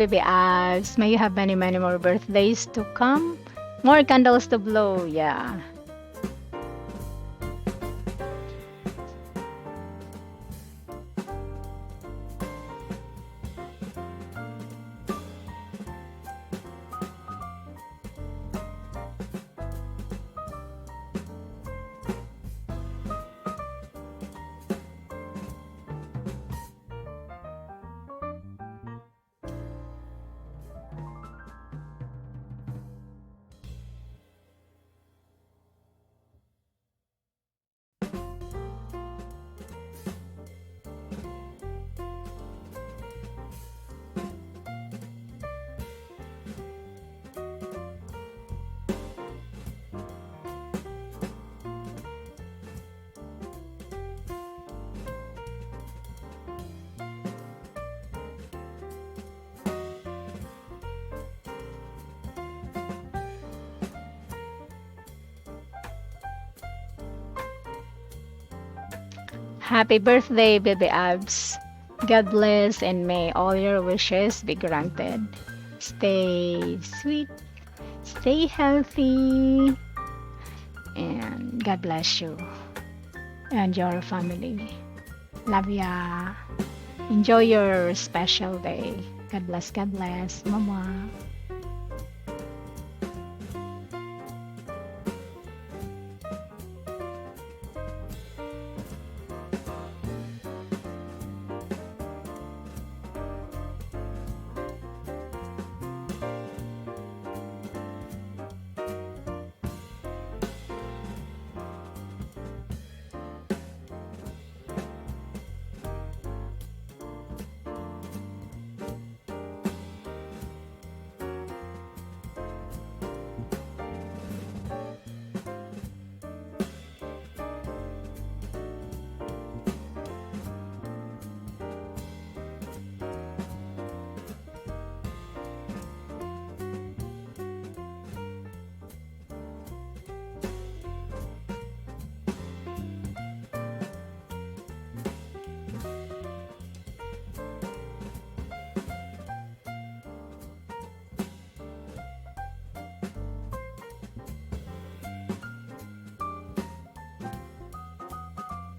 Baby Abs, may you have many, many more birthdays to come. More candles to blow, yeah. Happy birthday, Baby Abs. God bless and may all your wishes be granted. Stay sweet, stay healthy, and God bless you and your family. Love ya. Enjoy your special day. God bless, Mama.